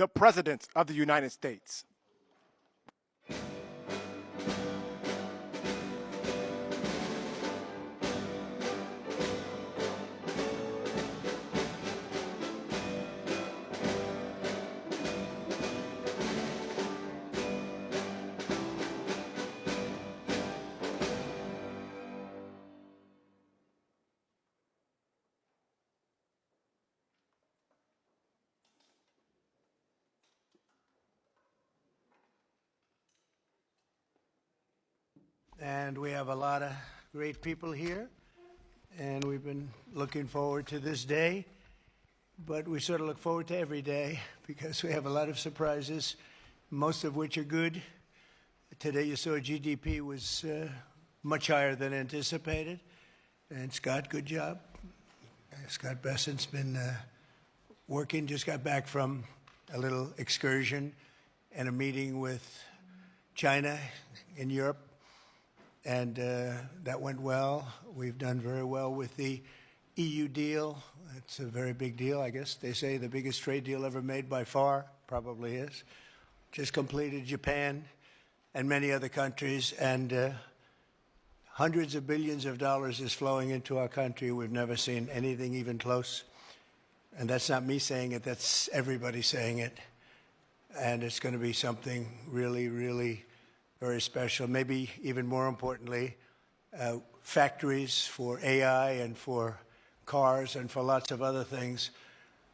the President of the United States. And we have a lot of great people here, and we've been looking forward to this day, but we sort of look forward to every day because we have a lot of surprises, most of which are good. Today you saw GDP was much higher than anticipated, and Scott, good job. Scott Bessent's been working, just got back from a little excursion and a meeting with China in Europe. And that went well. We've done very well with the EU deal. It's a very big deal, I guess. They say the biggest trade deal ever made by far, probably is. Just completed Japan and many other countries. And hundreds of billions of dollars is flowing into our country. We've never seen anything even close. And that's not me saying it, that's everybody saying it. And it's going to be something really, really very special. Maybe even more importantly, factories for AI and for cars and for lots of other things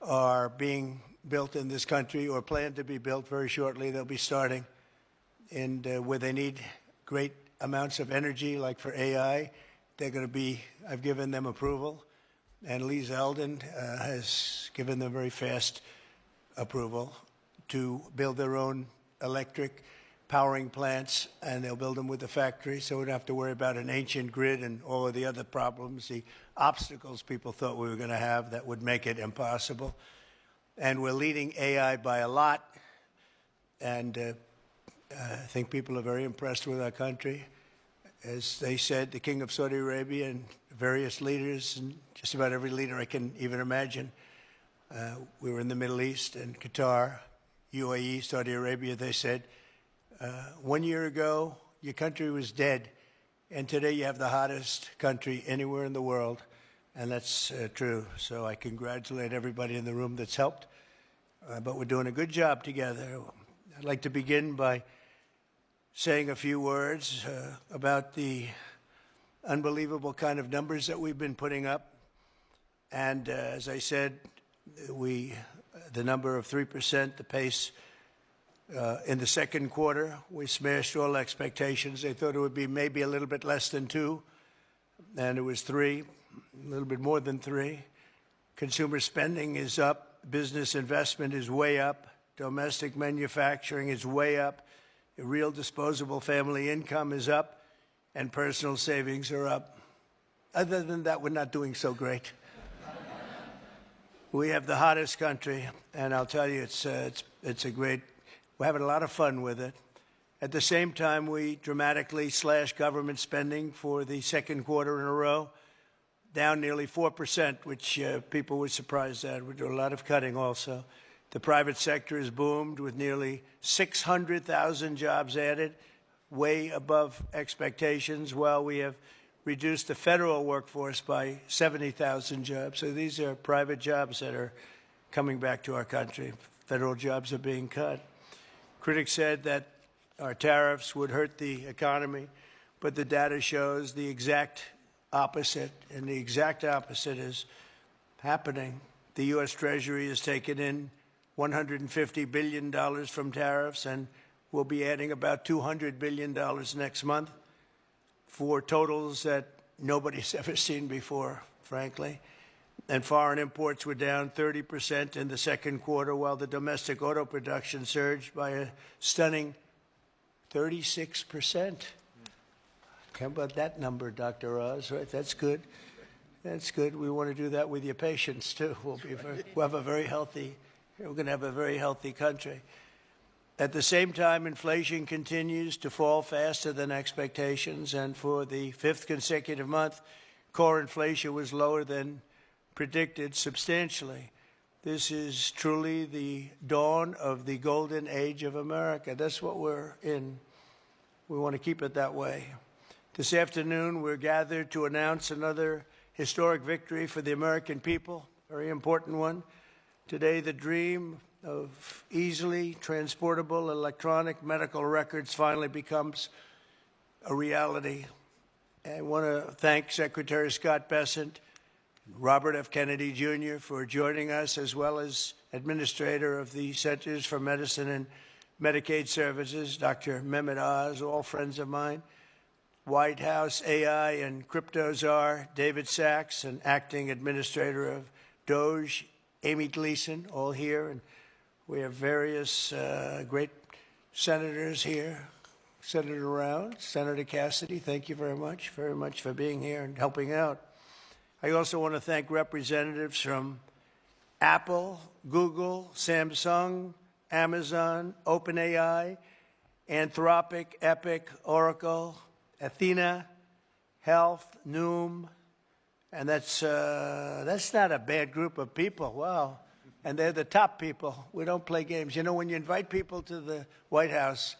are being built in this country or planned to be built very shortly. They'll be starting. And where they need great amounts of energy, like for AI, they're going to be, I've given them approval. And Lee Zeldin has given them very fast approval to build their own electric powering plants, and they'll build them with the factory, so we don't have to worry about an ancient grid and all of the other problems, the obstacles people thought we were going to have that would make it impossible. And we're leading AI by a lot, and I think people are very impressed with our country. As they said, the King of Saudi Arabia and various leaders, and just about every leader I can even imagine. We were in the Middle East and Qatar, UAE, Saudi Arabia, they said, 1 year ago, your country was dead, and today you have the hottest country anywhere in the world, and that's true. So I congratulate everybody in the room that's helped, but we're doing a good job together. I'd like to begin by saying a few words about the unbelievable kind of numbers that we've been putting up. And as I said, the number of 3%, the pace, in the second quarter, we smashed all expectations. They thought it would be maybe a little bit less than 2, and it was 3, a little bit more than 3. Consumer spending is up. Business investment is way up. Domestic manufacturing is way up. Real disposable family income is up, and personal savings are up. Other than that, we're not doing so great. We have the hottest country, and I'll tell you, it's a great. We're having a lot of fun with it. At the same time, we dramatically slashed government spending for the second quarter in a row, down nearly 4%, which people were surprised at. We do a lot of cutting also. The private sector has boomed with nearly 600,000 jobs added, way above expectations, while we have reduced the federal workforce by 70,000 jobs. So these are private jobs that are coming back to our country. Federal jobs are being cut. Critics said that our tariffs would hurt the economy, but the data shows the exact opposite, and the exact opposite is happening. The U.S. Treasury has taken in $150 billion from tariffs, and we'll be adding about $200 billion next month for totals that nobody's ever seen before, frankly. And foreign imports were down 30% in the second quarter, while the domestic auto production surged by a stunning 36%. How about that number, Dr. Oz? Right? That's good. That's good. We want to do that with your patients, too. We're going to have a very healthy country. At the same time, inflation continues to fall faster than expectations, and for the 5th consecutive month, core inflation was lower than predicted substantially. This is truly the dawn of the golden age of America. That's what we're in. We want to keep it that way. This afternoon, we're gathered to announce another historic victory for the American people, very important one. Today, the dream of easily transportable electronic medical records finally becomes a reality. I want to thank Secretary Scott Bessent, Robert F. Kennedy, Jr. for joining us, as well as Administrator of the Centers for Medicine and Medicaid Services, Dr. Mehmet Oz, all friends of mine, White House AI and crypto czar David Sachs, and Acting Administrator of DOGE, Amy Gleason, all here. And we have various great senators here. Senator Round, Senator Cassidy, thank you very much for being here and helping out. I also want to thank representatives from Apple, Google, Samsung, Amazon, OpenAI, Anthropic, Epic, Oracle, Athena, Health, Noom, and that's not a bad group of people. Wow. And they're the top people. We don't play games. You know, when you invite people to the White House,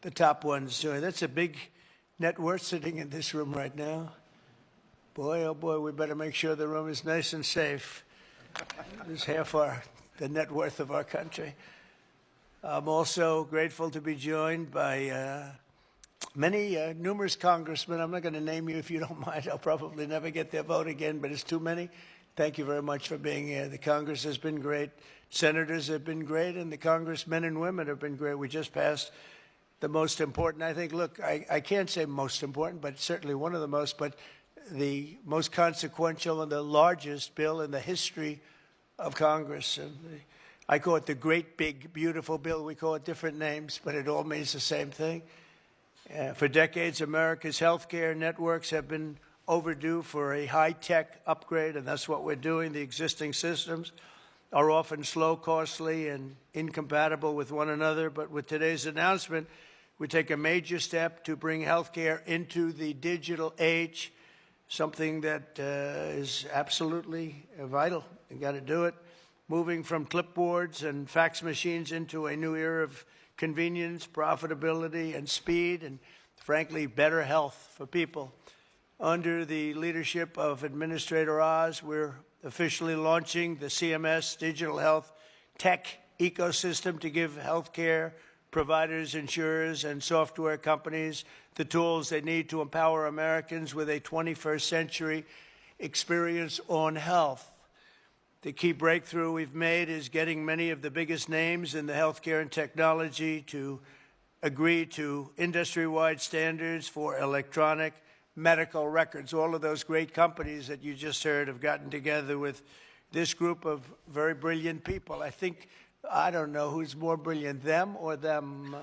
the top ones, that's a big net worth sitting in this room right now. Boy, oh boy, we better make sure the room is nice and safe. This is half the net worth of our country. I'm also grateful to be joined by numerous congressmen. I'm not going to name you if you don't mind. I'll probably never get their vote again, but it's too many. Thank you very much for being here. The Congress has been great. Senators have been great, and the congressmen and women have been great. We just passed the most important, I think, look, I can't say most important, but certainly one of the most, but the most consequential and the largest bill in the history of Congress. And I call it the great, big, beautiful bill. We call it different names, but it all means the same thing. For decades, America's healthcare networks have been overdue for a high-tech upgrade, and that's what we're doing. The existing systems are often slow, costly, and incompatible with one another. But with today's announcement, we take a major step to bring healthcare into the digital age, something that is absolutely vital. You got to do it. Moving from clipboards and fax machines into a new era of convenience, profitability, and speed, and frankly, better health for people. Under the leadership of Administrator Oz, we're officially launching the CMS Digital Health Tech Ecosystem to give healthcare providers, insurers, and software companies the tools they need to empower Americans with a 21st century experience on health. The key breakthrough we've made is getting many of the biggest names in the healthcare and technology to agree to industry-wide standards for electronic medical records. All of those great companies that you just heard have gotten together with this group of very brilliant people. I don't know who's more brilliant, them or them.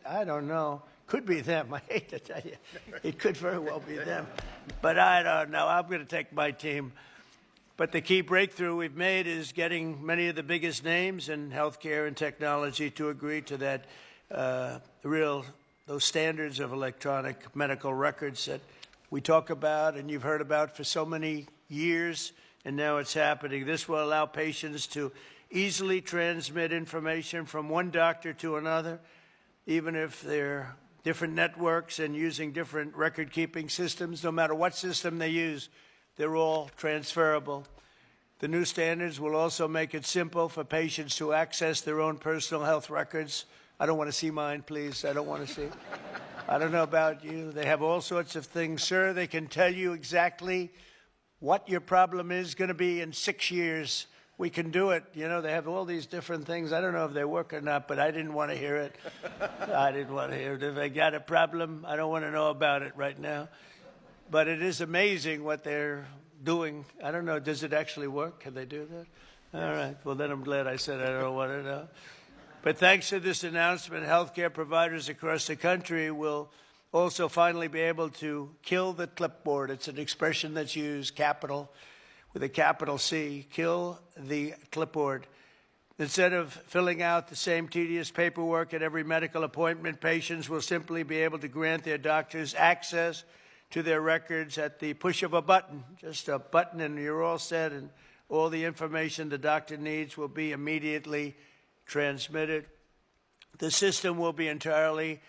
I don't know. Could be them. I hate to tell you. It could very well be them. But I don't know. I'm going to take my team. But the key breakthrough we've made is getting many of the biggest names in healthcare and technology to agree to that those standards of electronic medical records that we talk about and you've heard about for so many years, and now it's happening. This will allow patients to easily transmit information from one doctor to another, even if they're different networks and using different record-keeping systems. No matter what system they use, they're all transferable. The new standards will also make it simple for patients to access their own personal health records. I don't want to see mine, please. I don't want to see. I don't know about you. They have all sorts of things, sir. They can tell you exactly what your problem is going to be in 6 years. We can do it. You know, they have all these different things. I don't know if they work or not, but I didn't want to hear it. I didn't want to hear it. If they got a problem, I don't want to know about it right now. But it is amazing what they're doing. I don't know. Does it actually work? Can they do that? All right. Well, then I'm glad I said I don't want to know. But thanks to this announcement, healthcare providers across the country will also finally be able to kill the clipboard. It's an expression that's used, capital, with a capital C, kill the clipboard. Instead of filling out the same tedious paperwork at every medical appointment, patients will simply be able to grant their doctors access to their records at the push of a button, just a button, and you're all set. And All the information the doctor needs will be immediately transmitted. The system will be entirely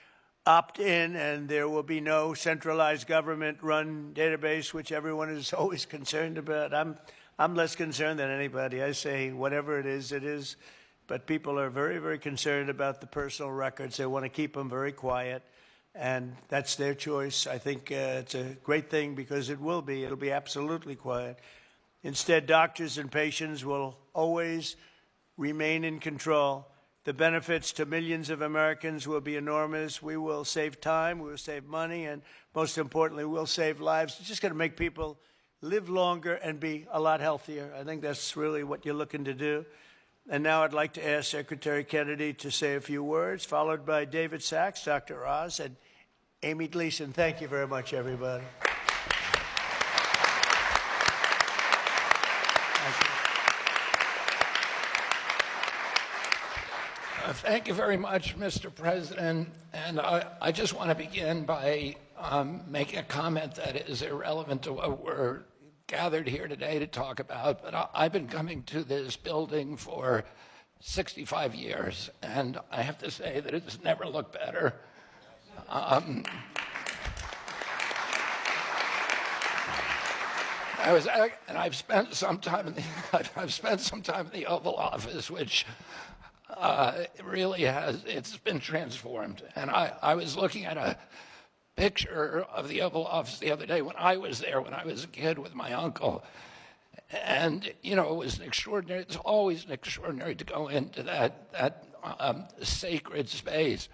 opt-in, and there will be no centralized government-run database, which everyone is always concerned about. I'm less concerned than anybody. I say whatever it is. But people are very, very concerned about the personal records. They want to keep them very quiet, and that's their choice. I think it's a great thing because it'll be absolutely quiet. Instead, doctors and patients will always remain in control. The benefits to millions of Americans will be enormous. We will save time, we will save money, and most importantly, we'll save lives. It's just going to make people live longer and be a lot healthier. I think that's really what you're looking to do. And now I'd like to ask Secretary Kennedy to say a few words, followed by David Sachs, Dr. Oz, and Amy Gleason. Thank you very much, everybody. Thank you very much, Mr. President. And I just want to begin by making a comment that is irrelevant to what we're gathered here today to talk about. But I've been coming to this building for 65 years, and I have to say that it's never looked better. I've spent some time in the Oval Office, which really it's been transformed. And I was looking at a picture of the Oval Office the other day when I was there, when I was a kid with my uncle. And, you know, it was extraordinary. It's always extraordinary to go into that sacred space.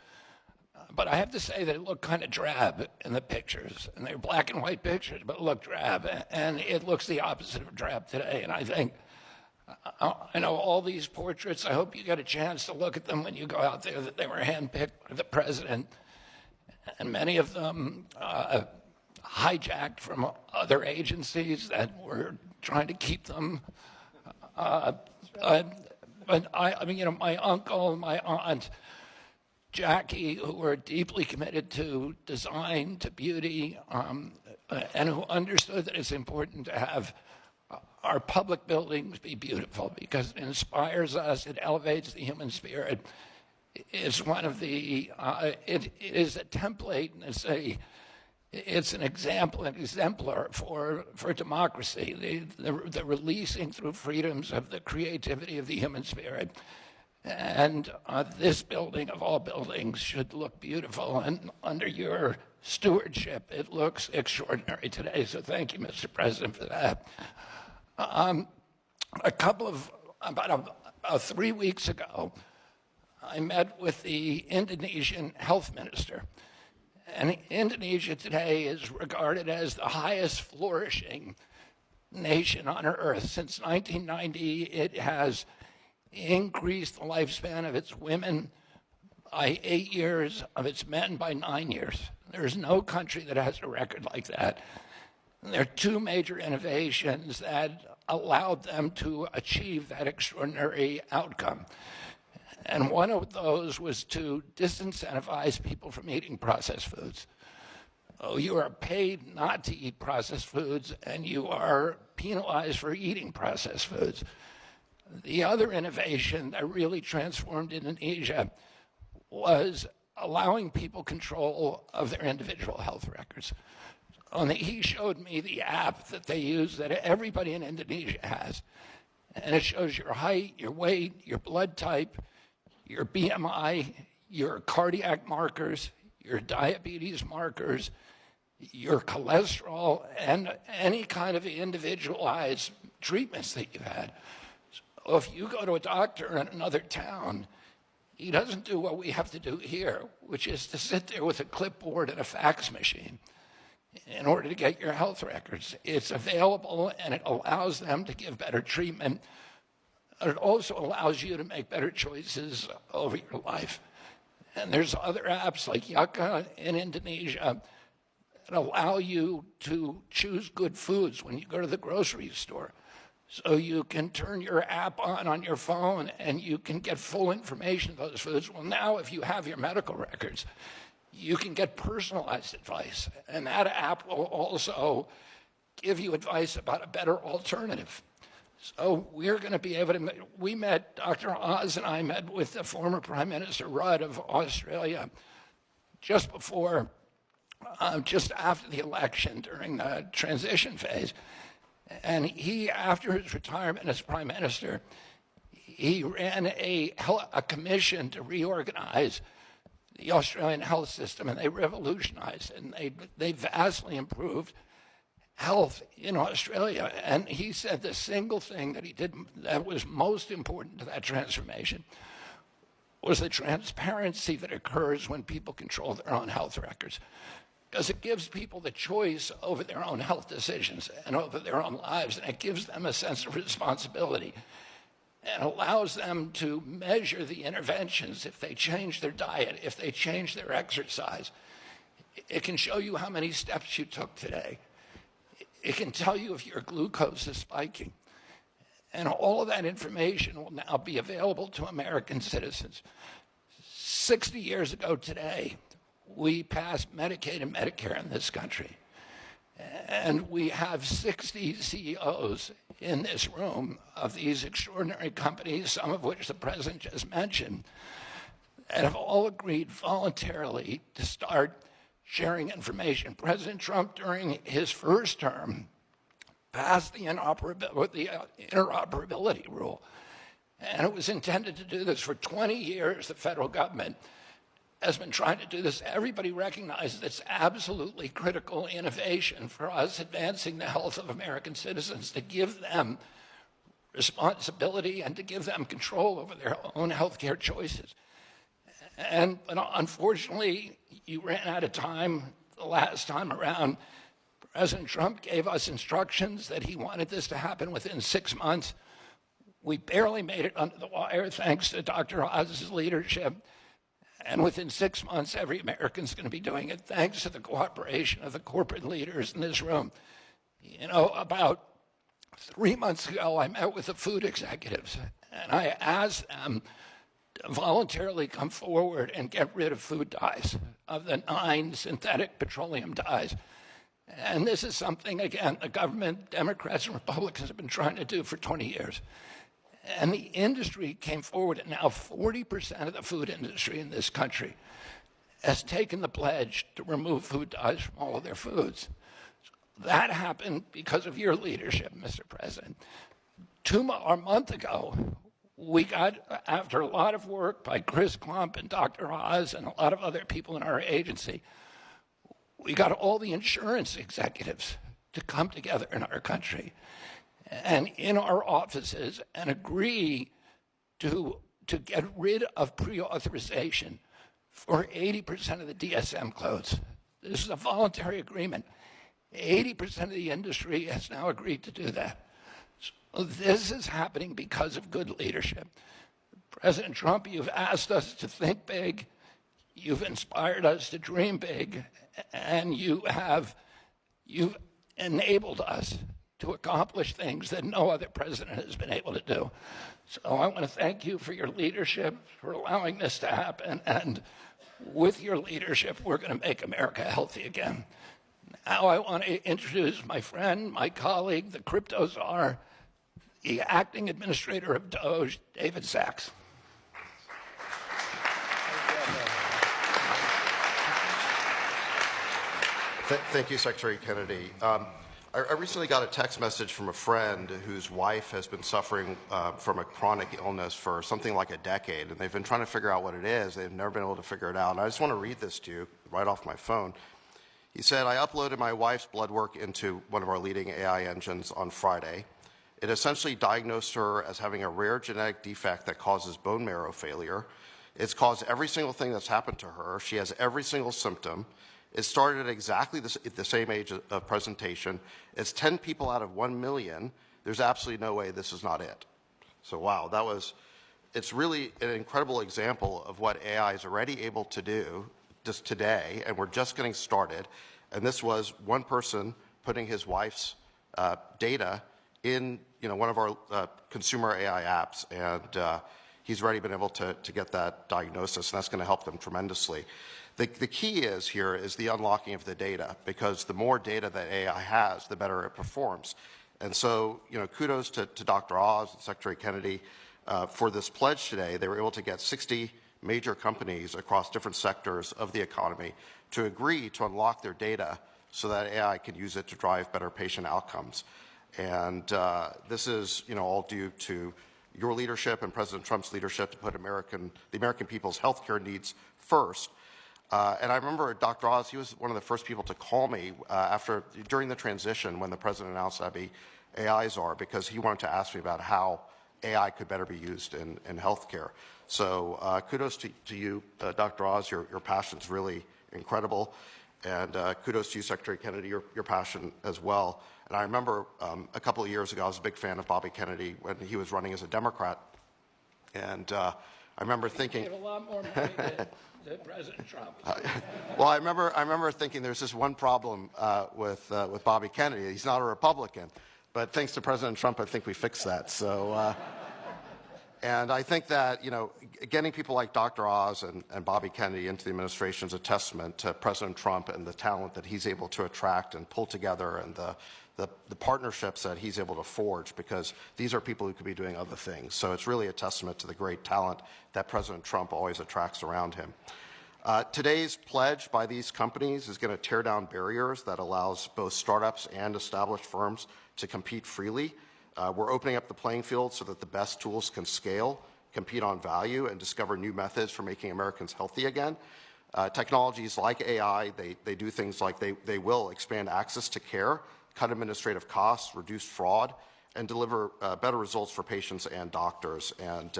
But I have to say that it looked kind of drab in the pictures. And they're black and white pictures, but it looked drab. And it looks the opposite of drab today. And I think, I know all these portraits, I hope you get a chance to look at them when you go out there, that they were handpicked by the president. And many of them hijacked from other agencies that were trying to keep them. But I mean, you know, my uncle, my aunt, Jackie, who were deeply committed to design, to beauty, and who understood that it's important to have our public buildings be beautiful because it inspires us, it elevates the human spirit. It's one of the, it is a template, and it's an example, an exemplar for democracy, the releasing through freedoms of the creativity of the human spirit. And this building, of all buildings, should look beautiful. And under your stewardship, it looks extraordinary today. So thank you, Mr. President, for that. About 3 weeks ago, I met with the Indonesian health minister. And Indonesia today is regarded as the highest flourishing nation on earth. Since 1990, it has increased the lifespan of its women by 8 years, of its men by 9 years. There's no country that has a record like that. And there are two major innovations that allowed them to achieve that extraordinary outcome. And one of those was to disincentivize people from eating processed foods. Oh, you are paid not to eat processed foods, and you are penalized for eating processed foods. The other innovation that really transformed Indonesia was allowing people control of their individual health records. He showed me the app that they use that everybody in Indonesia has. And it shows your height, your weight, your blood type, your BMI, your cardiac markers, your diabetes markers, your cholesterol, and any kind of individualized treatments that you've had. So if you go to a doctor in another town, he doesn't do what we have to do here, which is to sit there with a clipboard and a fax machine in order to get your health records. It's available, and it allows them to give better treatment. It also allows you to make better choices over your life. And there's other apps like Yucca in Indonesia that allow you to choose good foods when you go to the grocery store. So you can turn your app on your phone and you can get full information of those foods. Well, now if you have your medical records, you can get personalized advice. And that app will also give you advice about a better alternative. So we're going to be able to, we met, Dr. Oz and I met with the former Prime Minister Rudd of Australia just before, just after the election during the transition phase. And he, after his retirement as Prime Minister, he ran a commission to reorganize the Australian health system, and they revolutionized it, and they vastly improved health in Australia. And he said the single thing that he did that was most important to that transformation was the transparency that occurs when people control their own health records, because it gives people the choice over their own health decisions and over their own lives, and it gives them a sense of responsibility and allows them to measure the interventions if they change their diet, if they change their exercise. It can show you how many steps you took today. It can tell you if your glucose is spiking. And all of that information will now be available to American citizens. 60 years ago today, we passed Medicaid and Medicare in this country. And we have 60 CEOs in this room of these extraordinary companies, some of which the president just mentioned, that have all agreed voluntarily to start sharing information. President Trump, during his first term, passed the interoperability rule. And it was intended to do this. For 20 years, the federal government has been trying to do this. Everybody recognizes it's absolutely critical innovation for us advancing the health of American citizens, to give them responsibility and to give them control over their own healthcare choices. But unfortunately, you ran out of time the last time around. President Trump gave us instructions that he wanted this to happen within 6 months. We barely made it under the wire thanks to Dr. Oz's leadership. And within 6 months, every American's going to be doing it thanks to the cooperation of the corporate leaders in this room. You know, about 3 months ago, I met with the food executives, and I asked them to voluntarily come forward and get rid of food dyes, of the 9 synthetic petroleum dyes. And this is something, again, the government, Democrats and Republicans have been trying to do for 20 years. And the industry came forward, and now 40% of the food industry in this country has taken the pledge to remove food dyes from all of their foods. That happened because of your leadership, Mr. President. A month ago, we got, after a lot of work by Chris Klump and Dr. Oz and a lot of other people in our agency, we got all the insurance executives to come together in our country and in our offices and agree to get rid of pre-authorization for 80% of the DSM codes. This is a voluntary agreement. 80% of the industry has now agreed to do that. So this is happening because of good leadership. President Trump, you've asked us to think big, you've inspired us to dream big, and you've enabled us to accomplish things that no other president has been able to do. So I want to thank you for your leadership, for allowing this to happen, and with your leadership, we're going to make America healthy again. Now I want to introduce my friend, my colleague, the crypto czar, the acting administrator of Doge, David Sachs. Thank you, Secretary Kennedy. I recently got a text message from a friend whose wife has been suffering from a chronic illness for something like a decade, and they've been trying to figure out what it is. They've never been able to figure it out. And I just want to read this to you right off my phone. He said, I uploaded my wife's blood work into one of our leading AI engines on Friday. It essentially diagnosed her as having a rare genetic defect that causes bone marrow failure. It's caused every single thing that's happened to her. She has every single symptom. It started at exactly the same age of presentation. It's 10 people out of 1 million. There's absolutely no way this is not it. So wow, it's really an incredible example of what AI is already able to do just today, and we're just getting started. And this was one person putting his wife's data in one of our consumer AI apps, and he's already been able to get that diagnosis, and that's going to help them tremendously. The key is the unlocking of the data, because the more data that AI has, the better it performs. And so, kudos to Dr. Oz and Secretary Kennedy for this pledge today. They were able to get 60 major companies across different sectors of the economy to agree to unlock their data so that AI can use it to drive better patient outcomes. And this is, all due to your leadership and President Trump's leadership to put the American people's healthcare needs first. And I remember Dr. Oz, he was one of the first people to call me during the transition when the president announced I'd be AI czar, because he wanted to ask me about how AI could better be used in healthcare. So kudos to you, Dr. Oz. Your passion is really incredible. And kudos to you, Secretary Kennedy, your passion as well. And I remember a couple of years ago, I was a big fan of Bobby Kennedy when he was running as a Democrat. And I remember thinking... He gave a lot more money than President Trump. Well, I remember thinking there's this one problem with Bobby Kennedy. He's not a Republican. But thanks to President Trump, I think we fixed that. So... And I think that, getting people like Dr. Oz and Bobby Kennedy into the administration is a testament to President Trump and the talent that he's able to attract and pull together, and the partnerships that he's able to forge, because these are people who could be doing other things. So it's really a testament to the great talent that President Trump always attracts around him. Today's pledge by these companies is going to tear down barriers that allows both startups and established firms to compete freely. We're opening up the playing field so that the best tools can scale, compete on value, and discover new methods for making Americans healthy again. Technologies like AI, they do things like they will expand access to care, cut administrative costs, reduce fraud, and deliver better results for patients and doctors. And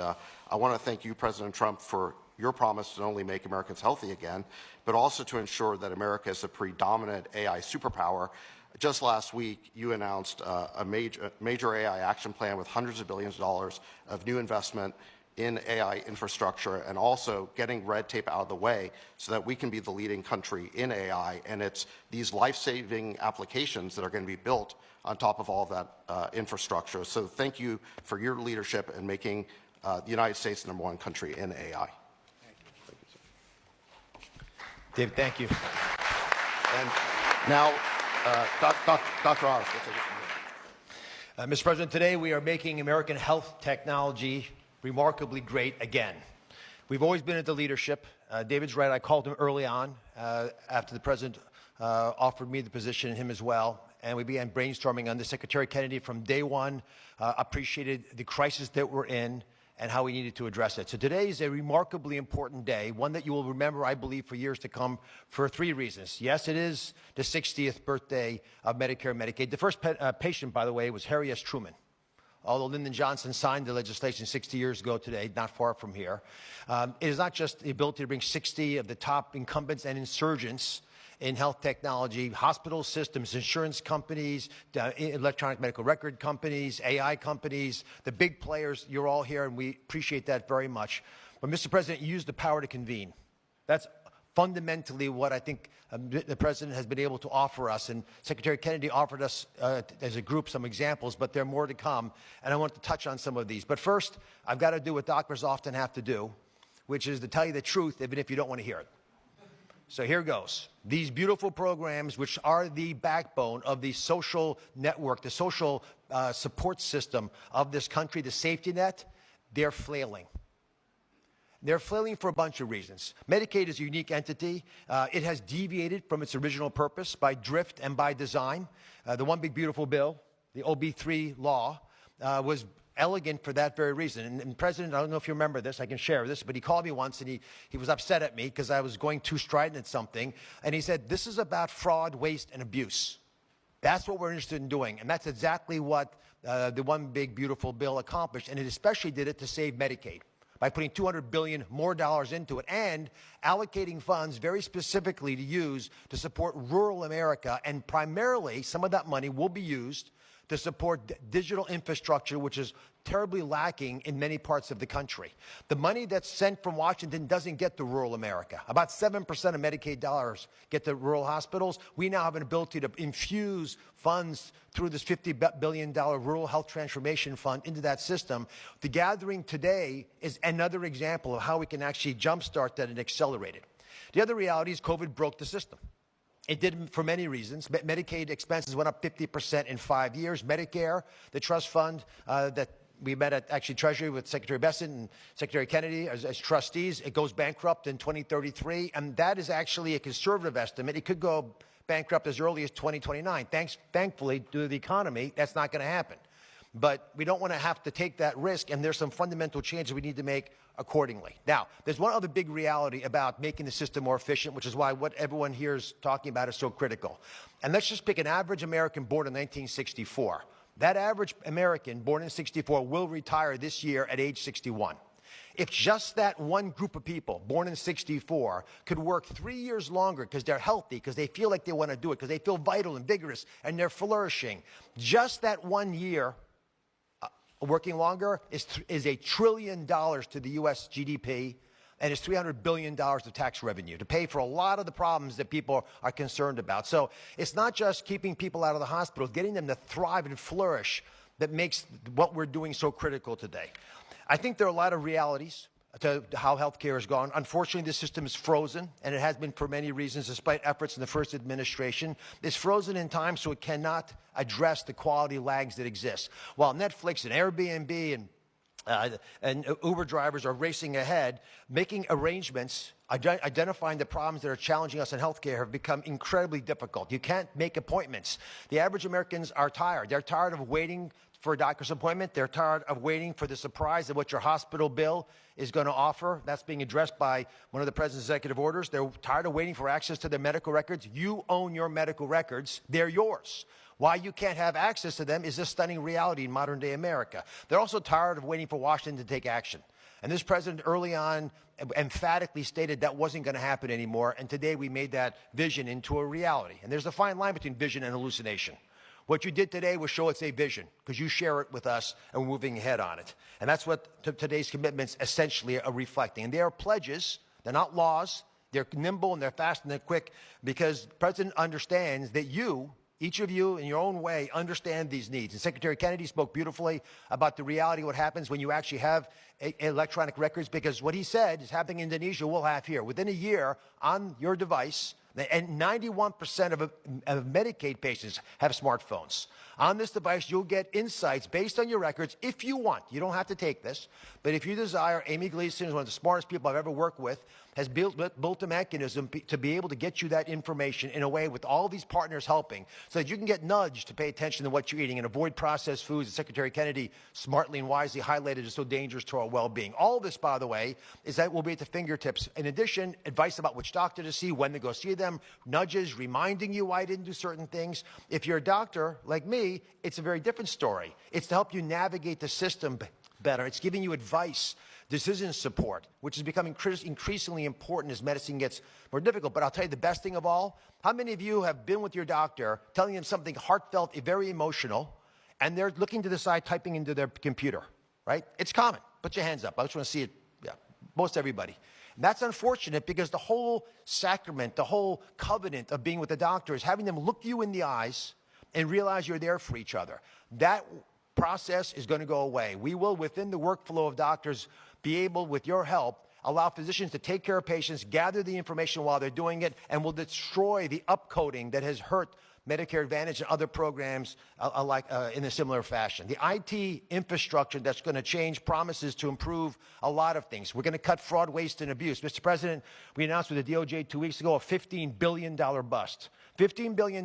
I want to thank you, President Trump, for your promise to not only make Americans healthy again, but also to ensure that America is a predominant AI superpower. Just last week, you announced a major AI action plan with hundreds of billions of dollars of new investment in AI infrastructure, and also getting red tape out of the way so that we can be the leading country in AI. And it's these life-saving applications that are going to be built on top of all of that infrastructure. So thank you for your leadership in making the United States the #1 country in AI. Thank you, sir. David, thank you. And now, Dr. Oz, Mr. President, today we are making American health technology remarkably great again. We've always been at the leadership. David's right. I called him early on after the president offered me the position, and him as well. And we began brainstorming on this. Secretary Kennedy from day one appreciated the crisis that we're in and how we needed to address it. So today is a remarkably important day, one that you will remember, I believe, for years to come, for 3 reasons. Yes, it is the 60th birthday of Medicare and Medicaid. The first patient, by the way, was Harry S. Truman. Although Lyndon Johnson signed the legislation 60 years ago today, not far from here. It is not just the ability to bring 60 of the top incumbents and insurgents in health technology, hospital systems, insurance companies, electronic medical record companies, AI companies, the big players. You're all here, and we appreciate that very much. But, Mr. President, you used the power to convene. That's fundamentally what I think the president has been able to offer us. And Secretary Kennedy offered us, as a group, some examples, but there are more to come. And I want to touch on some of these. But first, I've got to do what doctors often have to do, which is to tell you the truth, even if you don't want to hear it. So here goes. These beautiful programs, which are the backbone of the social network, the social support system of this country, the safety net, they're flailing. They're flailing for a bunch of reasons. Medicaid is a unique entity. It has deviated from its original purpose by drift and by design. The One Big Beautiful Bill, the OB3 law, was elegant for that very reason. And President, I don't know if you remember this, I can share this, but he called me once and he was upset at me because I was going too strident at something. And he said, this is about fraud, waste, and abuse. That's what we're interested in doing. And that's exactly what the One Big Beautiful Bill accomplished. And it especially did it to save Medicaid by putting $200 billion more into it and allocating funds very specifically to use to support rural America. And primarily, some of that money will be used to support digital infrastructure, which is terribly lacking in many parts of the country. The money that's sent from Washington doesn't get to rural America. About 7% of Medicaid dollars get to rural hospitals. We now have an ability to infuse funds through this $50 billion Rural Health Transformation Fund into that system. The gathering today is another example of how we can actually jumpstart that and accelerate it. The other reality is COVID broke the system. It did for many reasons. Medicaid expenses went up 50% in 5 years. Medicare, the trust fund that we met at actually Treasury with Secretary Bessent and Secretary Kennedy as trustees, it goes bankrupt in 2033, and that is actually a conservative estimate. It could go bankrupt as early as 2029. Thankfully, due to the economy, that's not going to happen. But we don't want to have to take that risk, and there's some fundamental changes we need to make accordingly. Now, there's one other big reality about making the system more efficient, which is why what everyone here is talking about is so critical. And let's just pick an average American born in 1964. That average American born in 64 will retire this year at age 61. If just that one group of people born in 64 could work 3 years longer because they're healthy, because they feel like they want to do it, because they feel vital and vigorous, and they're flourishing, just that 1 year working longer is $1 trillion to the U.S. GDP, and it's $300 billion of tax revenue to pay for a lot of the problems that people are concerned about. So it's not just keeping people out of the hospital, getting them to thrive and flourish that makes what we're doing so critical today. I think there are a lot of realities to how healthcare has gone. Unfortunately, the system is frozen, and it has been for many reasons, despite efforts in the first administration. It's frozen in time, so it cannot address the quality lags that exist. While Netflix and Airbnb and Uber drivers are racing ahead, making arrangements, identifying the problems that are challenging us in healthcare have become incredibly difficult. You can't make appointments. The average Americans are tired. They're tired of waiting for a doctor's appointment. They're tired of waiting for the surprise of what your hospital bill is going to offer. That's being addressed by one of the president's executive orders. They're tired of waiting for access to their medical records. You own your medical records. They're yours. Why you can't have access to them is a stunning reality in modern-day America. They're also tired of waiting for Washington to take action. And this president early on emphatically stated that wasn't going to happen anymore, and today we made that vision into a reality. And there's a fine line between vision and hallucination. What you did today was show it's a vision, because you share it with us and we're moving ahead on it. And that's what today's commitments essentially are reflecting. And they are pledges, they're not laws, they're nimble and they're fast and they're quick, because the president understands that you, each of you in your own way, understand these needs. And Secretary Kennedy spoke beautifully about the reality of what happens when you actually have electronic records, because what he said is happening in Indonesia, we'll have here. Within a year, on your device, and 91% of Medicaid patients have smartphones. On this device, you'll get insights based on your records if you want. You don't have to take this, but if you desire, Amy Gleason is one of the smartest people I've ever worked with, has built a mechanism to be able to get you that information in a way with all these partners helping, so that you can get nudged to pay attention to what you're eating and avoid processed foods that Secretary Kennedy smartly and wisely highlighted as so dangerous to our well-being. All this, by the way, is that will be at the fingertips. In addition, advice about which doctor to see, when to go see them, nudges, reminding you why I didn't do certain things. If you're a doctor like me, it's a very different story. It's to help you navigate the system better. It's giving you advice, decision support, which is becoming increasingly important as medicine gets more difficult. But I'll tell you the best thing of all, how many of you have been with your doctor telling them something heartfelt, very emotional, and they're looking to the side, typing into their computer, right? It's common. Put your hands up. I just want to see it. Yeah, most everybody. And that's unfortunate, because the whole sacrament, the whole covenant of being with the doctor is having them look you in the eyes and realize you're there for each other. That process is going to go away. We will, within the workflow of doctors, be able, with your help, allow physicians to take care of patients, gather the information while they're doing it, and will destroy the upcoding that has hurt Medicare Advantage and other programs in a similar fashion. The IT infrastructure that's going to change promises to improve a lot of things. We're going to cut fraud, waste, and abuse. Mr. President, we announced with the DOJ 2 weeks ago a $15 billion bust. $15 billion.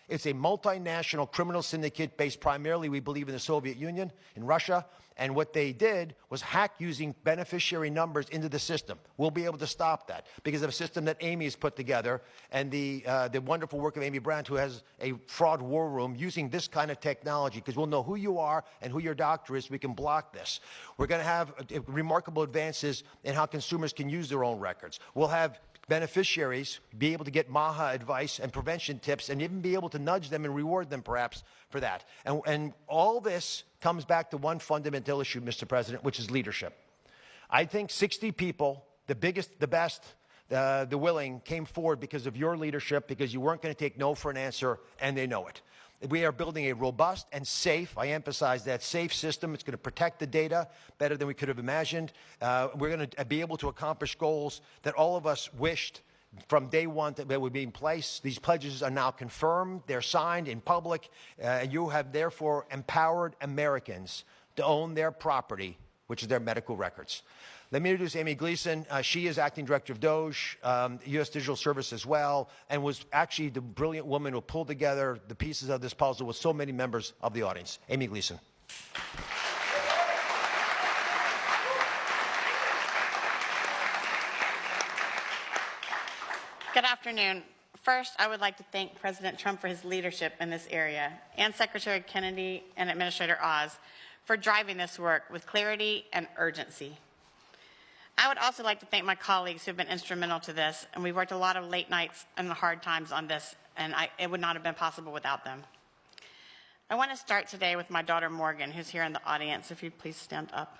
It's a multinational criminal syndicate based primarily, we believe, in the Soviet Union, in Russia. And what they did was hack using beneficiary numbers into the system. We'll be able to stop that because of a system that Amy has put together, and the wonderful work of Amy Brandt, who has a fraud war room using this kind of technology, because we'll know who you are and who your doctor is. We can block this. We're going to have remarkable advances in how consumers can use their own records. We'll have beneficiaries be able to get MAHA advice and prevention tips, and even be able to nudge them and reward them perhaps for that. And all this comes back to one fundamental issue, Mr. President, which is leadership. I think 60 people, the biggest, the best, the willing, came forward because of your leadership, because you weren't going to take no for an answer, and they know it. We are building a robust and safe, I emphasize that, safe system. It's going to protect the data better than we could have imagined. We're going to be able to accomplish goals that all of us wished from day one that would be in place. These pledges are now confirmed. They're signed in public. And you have therefore empowered Americans to own their property, which is their medical records. Let me introduce Amy Gleason. She is acting director of DOGE, U.S. Digital Service as well, and was actually the brilliant woman who pulled together the pieces of this puzzle with so many members of the audience. Amy Gleason. Good afternoon. First, I would like to thank President Trump for his leadership in this area, and Secretary Kennedy and Administrator Oz for driving this work with clarity and urgency. I would also like to thank my colleagues who have been instrumental to this, and we've worked a lot of late nights and hard times on this, and it would not have been possible without them. I want to start today with my daughter Morgan, who's here in the audience. If you'd please stand up.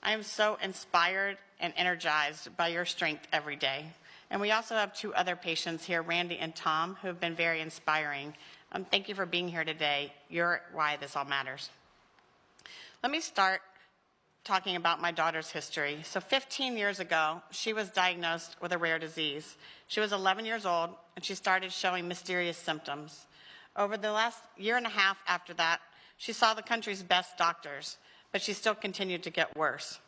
I am so inspired and energized by your strength every day. And we also have two other patients here, Randy and Tom, who have been very inspiring. Thank you for being here today. You're why this all matters. Let me start talking about my daughter's history. So 15 years ago, she was diagnosed with a rare disease. She was 11 years old, and she started showing mysterious symptoms. Over the last year and a half after that, she saw the country's best doctors, but she still continued to get worse.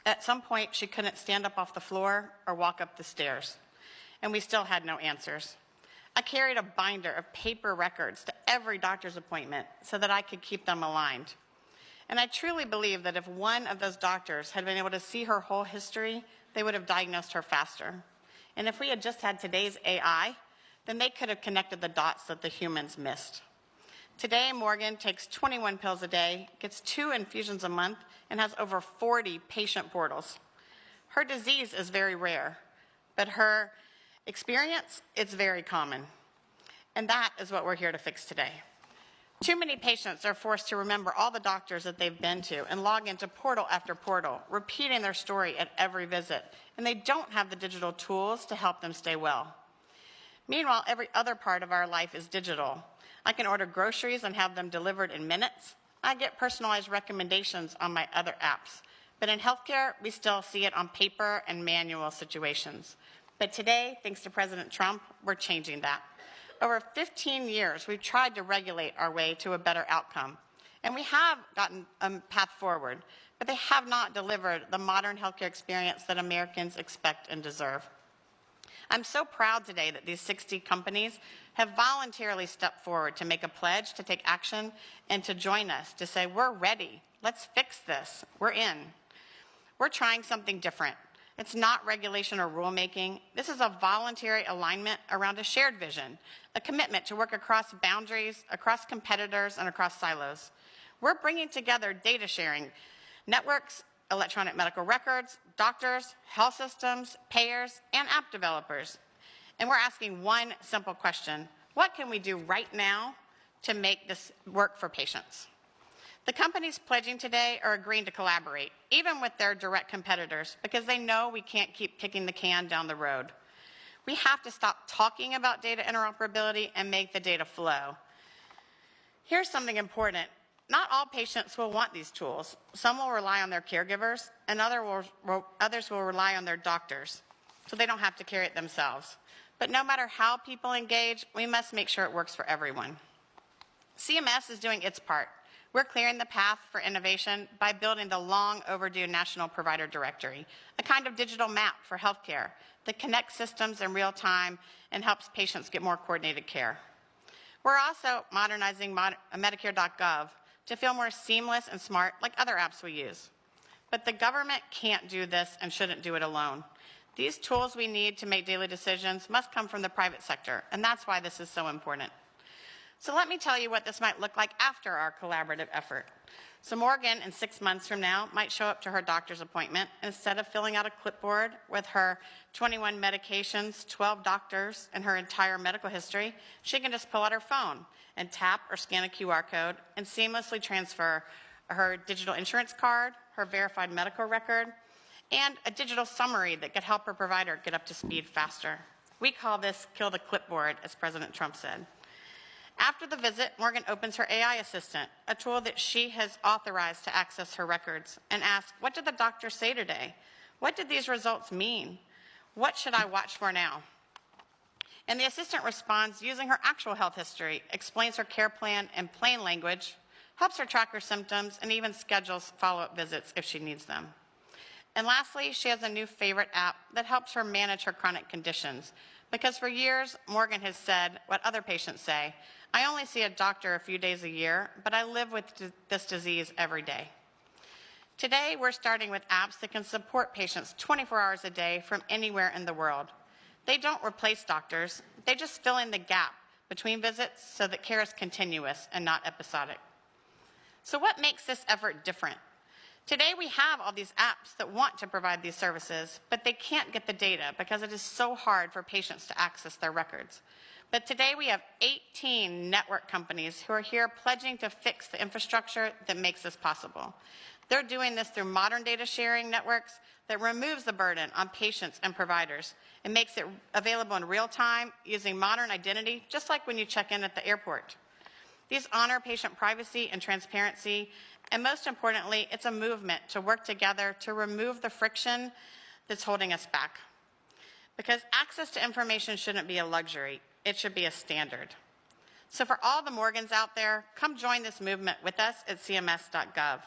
At some point, she couldn't stand up off the floor or walk up the stairs, and we still had no answers. I carried a binder of paper records to every doctor's appointment so that I could keep them aligned. And I truly believe that if one of those doctors had been able to see her whole history, they would have diagnosed her faster. And if we had just had today's AI, then they could have connected the dots that the humans missed. Today, Morgan takes 21 pills a day, gets 2 infusions a month, and has over 40 patient portals. Her disease is very rare, but her experience is very common. And that is what we're here to fix today. Too many patients are forced to remember all the doctors that they've been to and log into portal after portal, repeating their story at every visit, and they don't have the digital tools to help them stay well. Meanwhile, every other part of our life is digital. I can order groceries and have them delivered in minutes. I get personalized recommendations on my other apps. But in healthcare, we still see it on paper and manual situations. But today, thanks to President Trump, we're changing that. Over 15 years, we've tried to regulate our way to a better outcome. And we have gotten a path forward, but they have not delivered the modern healthcare experience that Americans expect and deserve. I'm so proud today that these 60 companies have voluntarily stepped forward to make a pledge to take action and to join us to say, we're ready, let's fix this, we're in. We're trying something different. It's not regulation or rulemaking. This is a voluntary alignment around a shared vision, a commitment to work across boundaries, across competitors, and across silos. We're bringing together data sharing networks, electronic medical records, doctors, health systems, payers, and app developers. And we're asking one simple question: what can we do right now to make this work for patients? The companies pledging today are agreeing to collaborate, even with their direct competitors, because they know we can't keep kicking the can down the road. We have to stop talking about data interoperability and make the data flow. Here's something important. Not all patients will want these tools. Some will rely on their caregivers, and others will rely on their doctors, so they don't have to carry it themselves. But no matter how people engage, we must make sure it works for everyone. CMS is doing its part. We're clearing the path for innovation by building the long overdue National Provider Directory, a kind of digital map for healthcare that connects systems in real time and helps patients get more coordinated care. We're also modernizing Medicare.gov to feel more seamless and smart like other apps we use. But the government can't do this and shouldn't do it alone. These tools we need to make daily decisions must come from the private sector, and that's why this is so important. So let me tell you what this might look like after our collaborative effort. So Morgan, in 6 months from now, might show up to her doctor's appointment, and instead of filling out a clipboard with her 21 medications, 12 doctors, and her entire medical history, she can just pull out her phone and tap or scan a QR code and seamlessly transfer her digital insurance card, her verified medical record, and a digital summary that could help her provider get up to speed faster. We call this kill the clipboard, as President Trump said. After the visit, Morgan opens her AI assistant, a tool that she has authorized to access her records, and asks, what did the doctor say today? What did these results mean? What should I watch for now? And the assistant responds using her actual health history, explains her care plan in plain language, helps her track her symptoms, and even schedules follow-up visits if she needs them. And lastly, she has a new favorite app that helps her manage her chronic conditions. Because for years, Morgan has said what other patients say, I only see a doctor a few days a year, but I live with this disease every day. Today, we're starting with apps that can support patients 24 hours a day from anywhere in the world. They don't replace doctors, they just fill in the gap between visits so that care is continuous and not episodic. So what makes this effort different? Today, we have all these apps that want to provide these services, but they can't get the data because it is so hard for patients to access their records. But today, we have 18 network companies who are here pledging to fix the infrastructure that makes this possible. They're doing this through modern data sharing networks that removes the burden on patients and providers and makes it available in real time using modern identity, just like when you check in at the airport. These honor patient privacy and transparency, and most importantly, it's a movement to work together to remove the friction that's holding us back. Because access to information shouldn't be a luxury, it should be a standard. So for all the Morgans out there, come join this movement with us at cms.gov.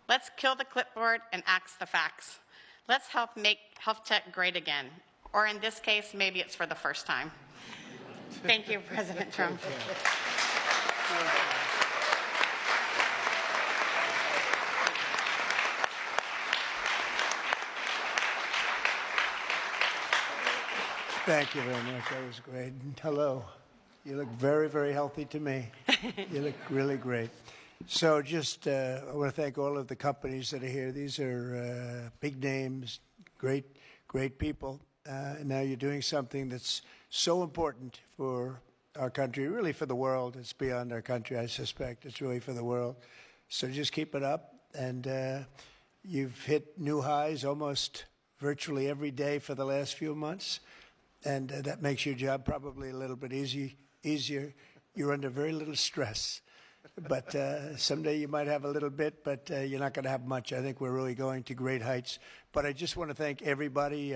Let's kill the clipboard and axe the facts. Let's help make health tech great again. Or in this case, maybe it's for the first time. Thank you, President Trump. Thank you very much. That was great. And hello. You look very, very healthy to me. You look really great. So just, I want to thank all of the companies that are here. These are big names, great people. And now you're doing something that's so important for our country, really for the world. It's beyond our country, I suspect. It's really for the world. So just keep it up. And you've hit new highs almost virtually every day for the last few months. And that makes your job probably a little bit easier. You're under very little stress. But someday you might have a little bit, but you're not going to have much. I think we're really going to great heights. But I just want to thank everybody,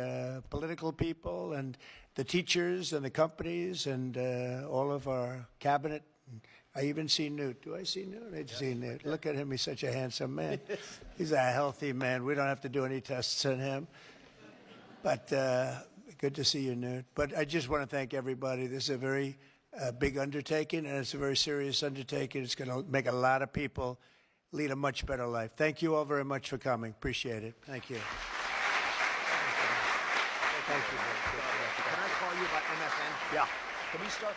political people and the teachers and the companies and all of our cabinet. I even see Newt. Do I see Newt? I see Newt. Look at him. He's such a handsome man. He's a healthy man. We don't have to do any tests on him. But good to see you, Newt. But I just want to thank everybody. This is a very big undertaking, and it's a very serious undertaking. It's going to make a lot of people lead a much better life. Thank you all very much for coming. Appreciate it. Thank you. Thank you. Can I call you by MFN? Yeah. Can we start?